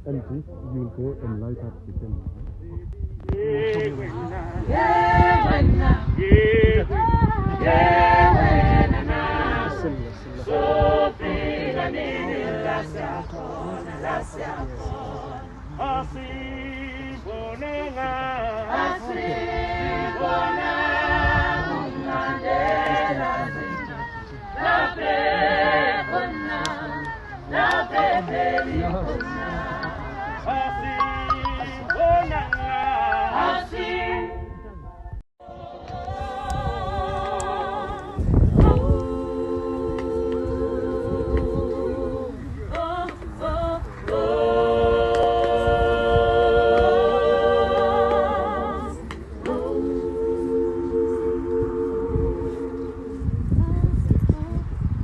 And this, you'll go and light up the candle.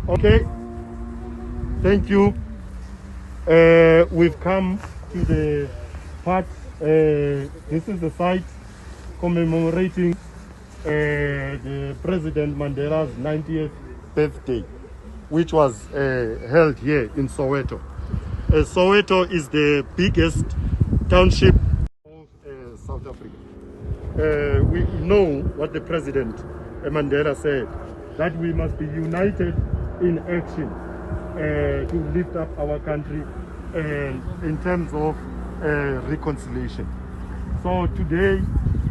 Okay, thank you. We've come to the part, this is the site commemorating the President Mandela's 90th birthday, which was held here in Soweto. Soweto is the biggest township of South Africa. We know what the President Mandela said, that we must be united in action to lift up our country in terms of reconciliation. So today,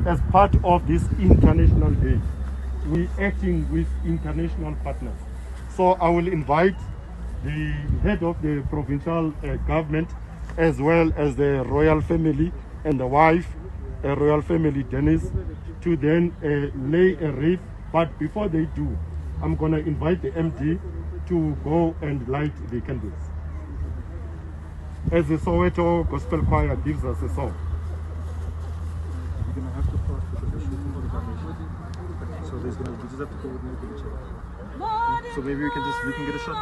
as part of this International Day, we're acting with international partners. So I will invite the head of the provincial government, as well as the royal family and the wife, royal family Dennis, to then lay a wreath. But before they do, I'm going to invite the MD to go and light the candles, as the Soweto Gospel Choir gives us a song. You're going to have to pass the tradition for the foundation. So we just have to coordinate with each other. So maybe we can get a shot.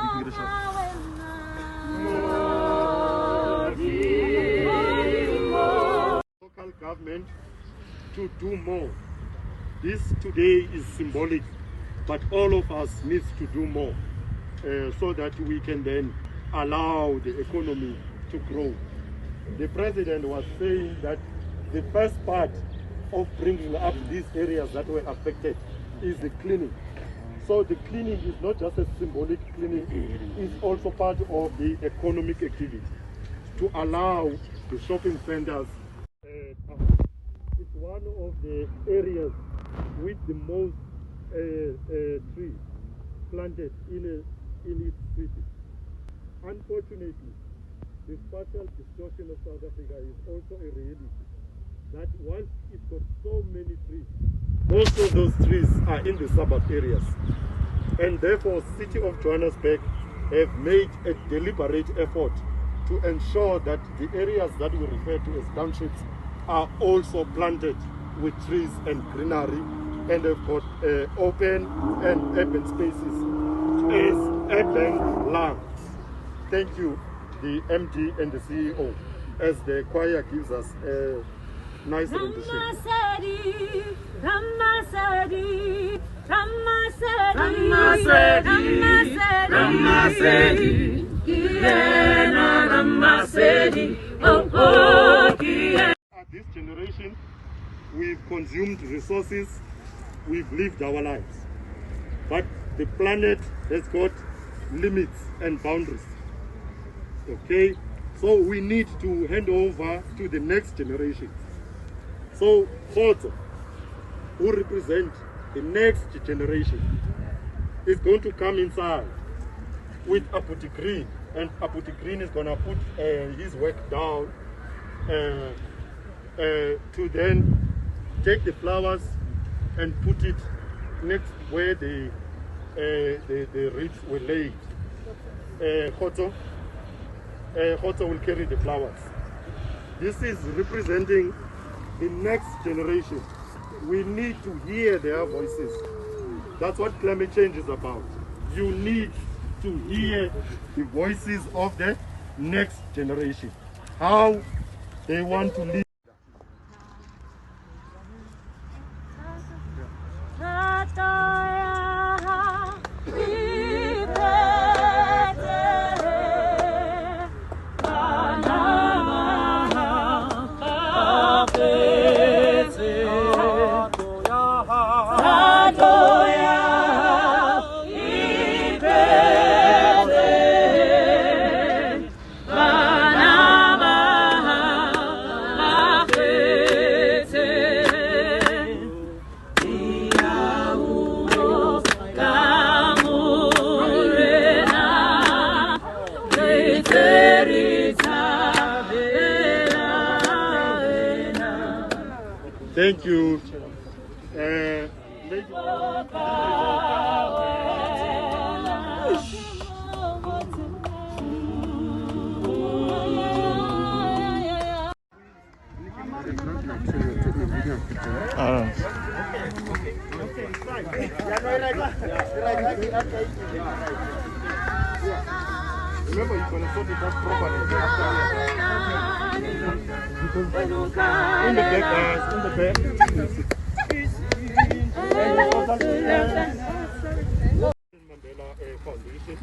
Local government to do more. This today is symbolic, but all of us need to do more so that we can then allow the economy to grow. The president was saying that the first part of bringing up these areas that were affected is the cleaning. So the cleaning is not just a symbolic cleaning, it's also part of the economic activity to allow the shopping centers. It's one of the areas with the most trees planted in its city. Unfortunately, the spatial distortion of South Africa is also a reality. That once it's got so many trees, most of those trees are in the suburb areas. And therefore, City of Johannesburg have made a deliberate effort to ensure that the areas that we refer to as townships are also planted with trees and greenery, and they've got open and urban spaces as urban land. Thank you, the MD and the CEO, as the choir gives us a nice rendition. At this generation, we've consumed resources, we've lived our lives. But the planet has got limits and boundaries. Okay? So we need to hand over to the next generation. So Soweto, who represent the next generation, is going to come inside with Aputi Green, and Aputi Green is going to put his work down to then take the flowers and put it next where the wreaths were laid. Khotso will carry the flowers. This is representing the next generation. We need to hear their voices. That's what climate change is about. You need to hear the voices of the next generation, how they want to live. Thank you. Remember, you're going to sort it out properly. In the back, guys, in the back. Mandela Foundation,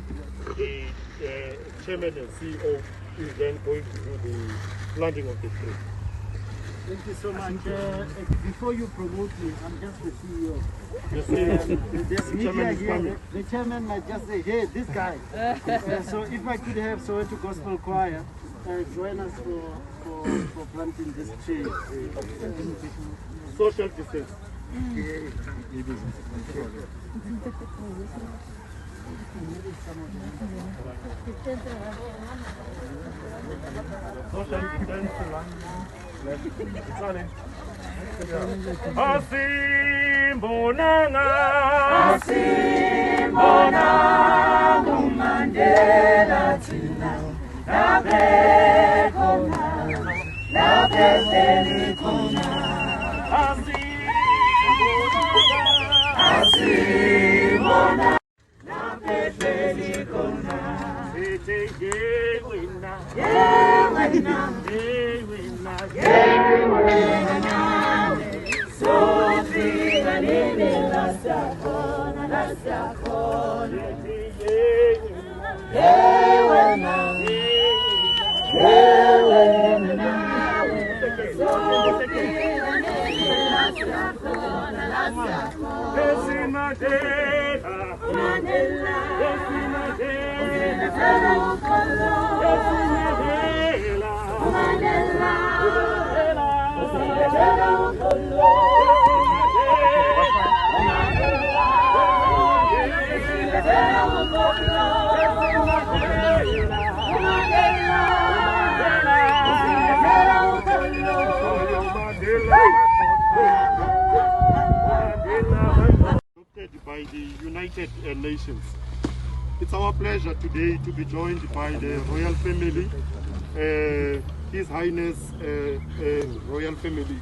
the chairman and CEO is then going to do the planting of the tree. Thank you so much. Before you promote me, I'm just the CEO. There's media here. The chairman might just say, hey, this guy. So if I could have Soweto Gospel Choir join us for planting this tree. Social distance. Asimbonanga uMandela thina nabekhona nabehleli khona asimbonanga nabehleli khona sithi yewena yewena yewena yewena sofika nini lasakhona lasakhona yewena yewena sofika nini lasakhona lasakhona esimadela Mandela esimadela Mandela by the United Nations. It's our pleasure today to be joined by the royal family, His Highness Royal Family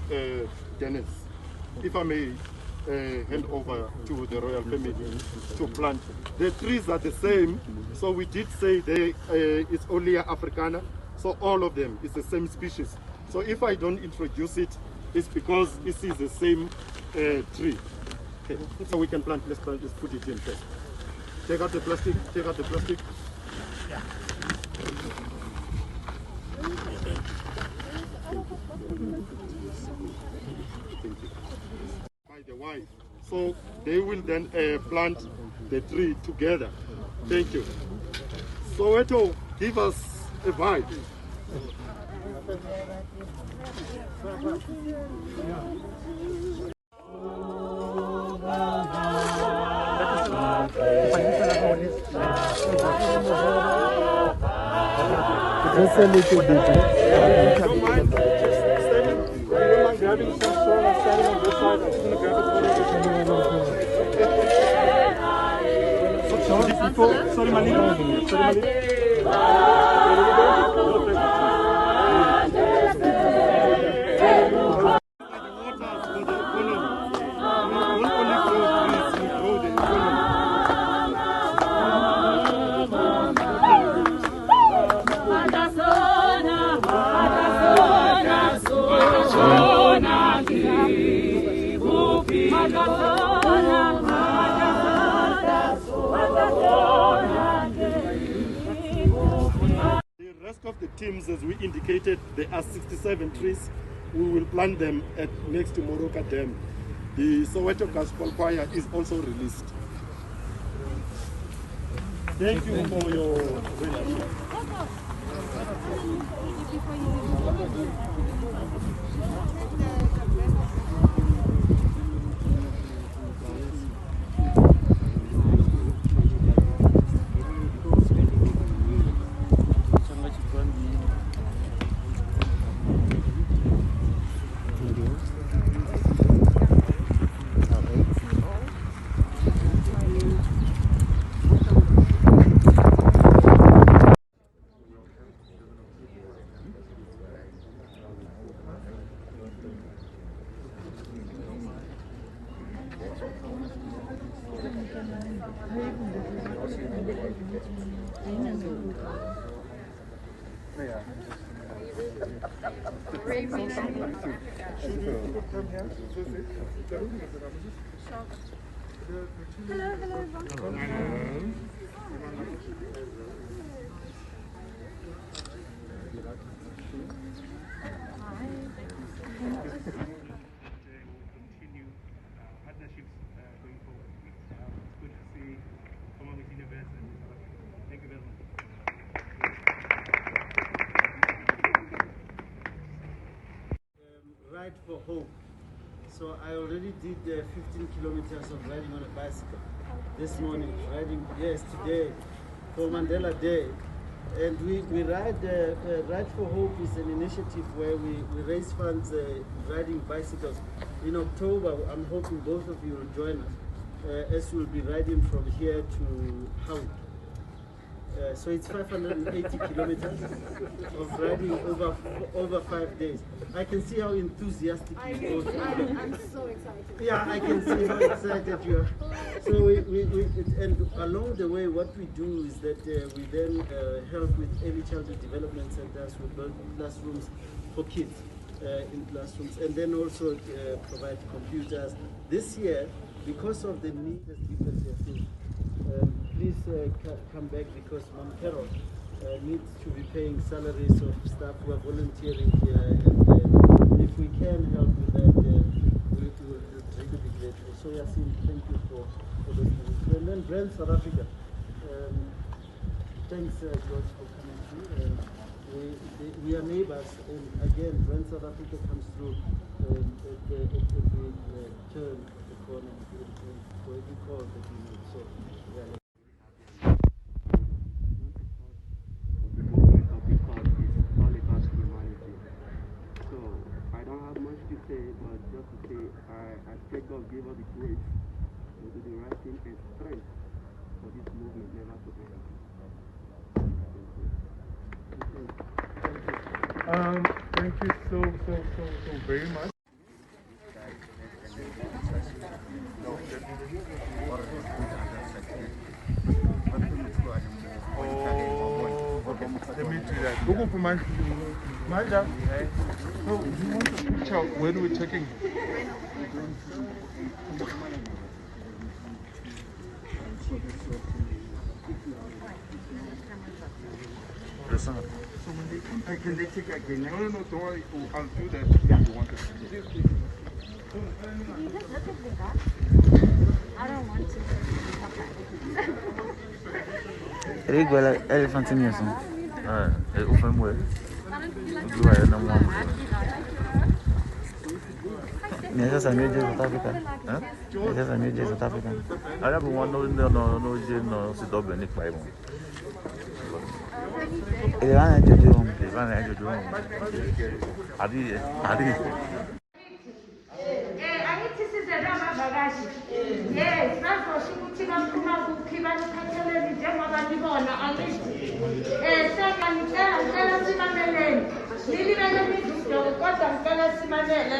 Dennis. If I may hand over to the royal family to plant. The trees are the same, so we did say it's only Africana, so all of them is the same species. So if I don't introduce it, it's because this is the same tree. Okay, so we can plant. Let's put it in first. Take out the plastic. Take out the plastic. Yeah. By the wife, so they will then plant the tree together. Thank you. Soweto, give us a vibe. Just a little bit. Don't mind just standing. You don't mind grabbing some stone and standing on this side. I'm just going to grab it for you. Sorry, Malik. Sorry, Malik. Of the teams, as we indicated, there are 67 trees. We will plant them at next to Moroka Dam. The Soweto Gospel Choir is also released. Thank you for your leadership. Continue partnerships going forward. It's good to see common with university. Thank you very much. Ride for Hope. So I already did 15 kilometers of riding on a bicycle this morning. Riding, yes, today for Mandela Day. And we ride, Ride for Hope is an initiative where we raise funds riding bicycles. In October, I'm hoping both of you will join us as we'll be riding from here to Hout. So it's 580 kilometers of riding over 5 days. I can see how enthusiastic you are. I'm so excited. Yeah, I can see how excited you are. So and along the way, what we do is that we then help with early childhood development centers. We build classrooms for kids in classrooms, and then also provide computers. This year, because of the need as people are seeing, please come back because Mom Carol needs to be paying salaries of staff who are volunteering here. And if we can help with that, we will really be grateful. So Yasin, thank you for those things. And then Brand South Africa. Thanks, George, for coming through. We are neighbors, and again, Brand South Africa comes through at every turn of the corner for every call that we make. So, yeah. I don't have much to say, but just to say I pray God give us the grace to do the right thing and strength for this movement never to end. Thank you so very much. Let me do that. Go for my dad. So, do you want a picture when we're taking? Can they take again? No, don't worry. I'll do that if you want to. I don't want to. Igual elephant in here. O foi moer. O vai não moer. Nessa samia de South Africa. Nessa samia de South Africa. Olha para um no se dobra nem vai bom. Ele vai na Jojo. Ele vai na Jojo. Ali. This is a rubber bagage. Yes, that's what she would have come up with. Kiba to Catalan, Jamma, Divona, and this. Second, tell us in my name. Lily, I need to go. What I'm telling us in my name.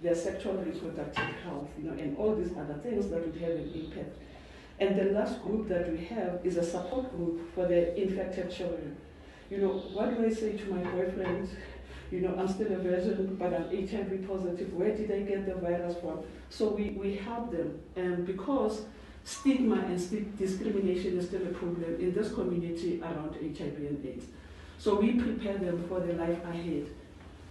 Their sexual and reproductive health, and all these other things that would have an impact. And the last group that we have is a support group for the infected children. You know, what do I say to my boyfriend? You know, I'm still a virgin, but I'm HIV positive. Where did I get the virus from? So we help them. And because stigma and discrimination is still a problem in this community around HIV and AIDS. So we prepare them for the life ahead.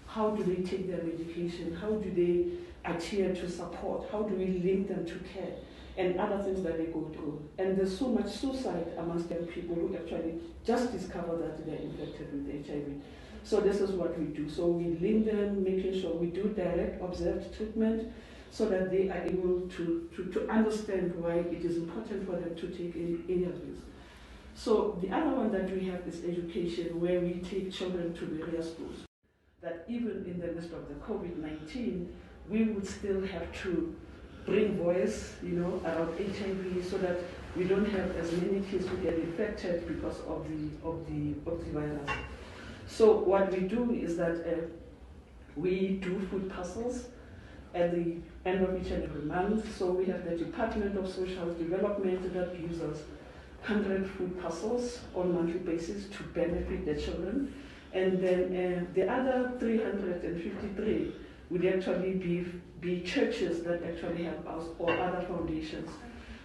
How do they take their medication? How do they adhere to support? How do we link them to care? And other things that they go through. And there's so much suicide amongst young people who actually just discover that they're infected with HIV. So this is what we do. So we link them, making sure we do direct observed treatment so that they are able to understand why it is important for them to take any of this. So the other one that we have is education, where we take children to various schools. That even in the midst of the COVID-19, we would still have to bring voice, you know, around HIV so that we don't have as many kids who get infected because of the virus. So what we do is that we do food parcels at the end of each and every month. So we have the Department of Social Development that gives us 100 food parcels on a monthly basis to benefit the children. And then the other 353 would actually be churches that actually help us or other foundations.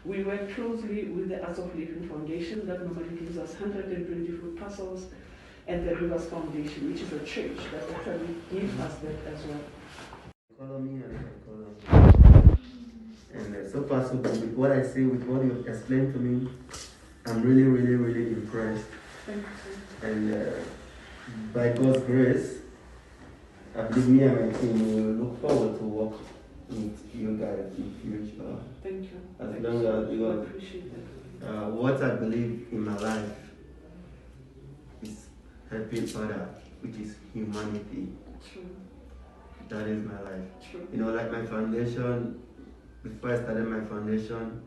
We work closely with the Arts of Living Foundation that normally gives us 120 food parcels, and the Rivers Foundation, which is a church that actually gives us that as well. Economy and economy. And so far so good. With what I say, with what you explained to me, I'm really, really, really impressed. Thank you. And by God's grace, I believe me and my team will look forward to work with you guys in the future. Thank you. As long as you I appreciate it. what I believe in my life is helping others, which is humanity. True. That is my life. True. You know, like my foundation, before I started my foundation,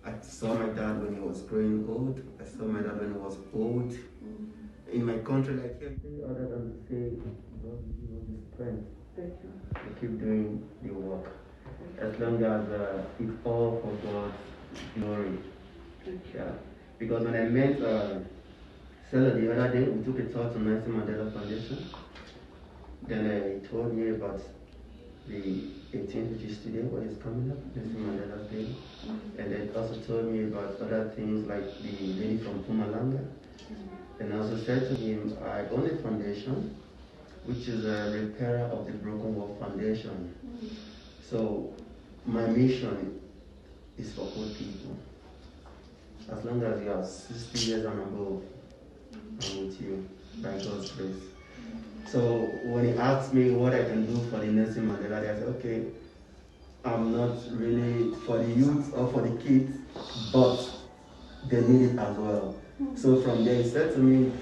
I saw my dad when he was growing old. I saw my dad when he was old. In my country, like anything other than to say, God give us the strength to keep doing the work. As long as it's all for God's glory. Yeah. Because when I met Stella the other day, we took a talk to Nelson Mandelas Foundation. Then he told me about the 18th, which is today, what is coming up, Nelson Mandela's Day. And then also told me about other things like the lady from Pumalanga. And I also said to him, I own a foundation, which is a repairer of the Broken Wall Foundation. So my mission is for old people. As long as you are 60 years and above, I'm with you, by God's grace. So when he asked me what I can do for the Nelson Mandela Day, I said, okay, I'm not really for the youth or for the kids, but they need it as well. So from there he said to me,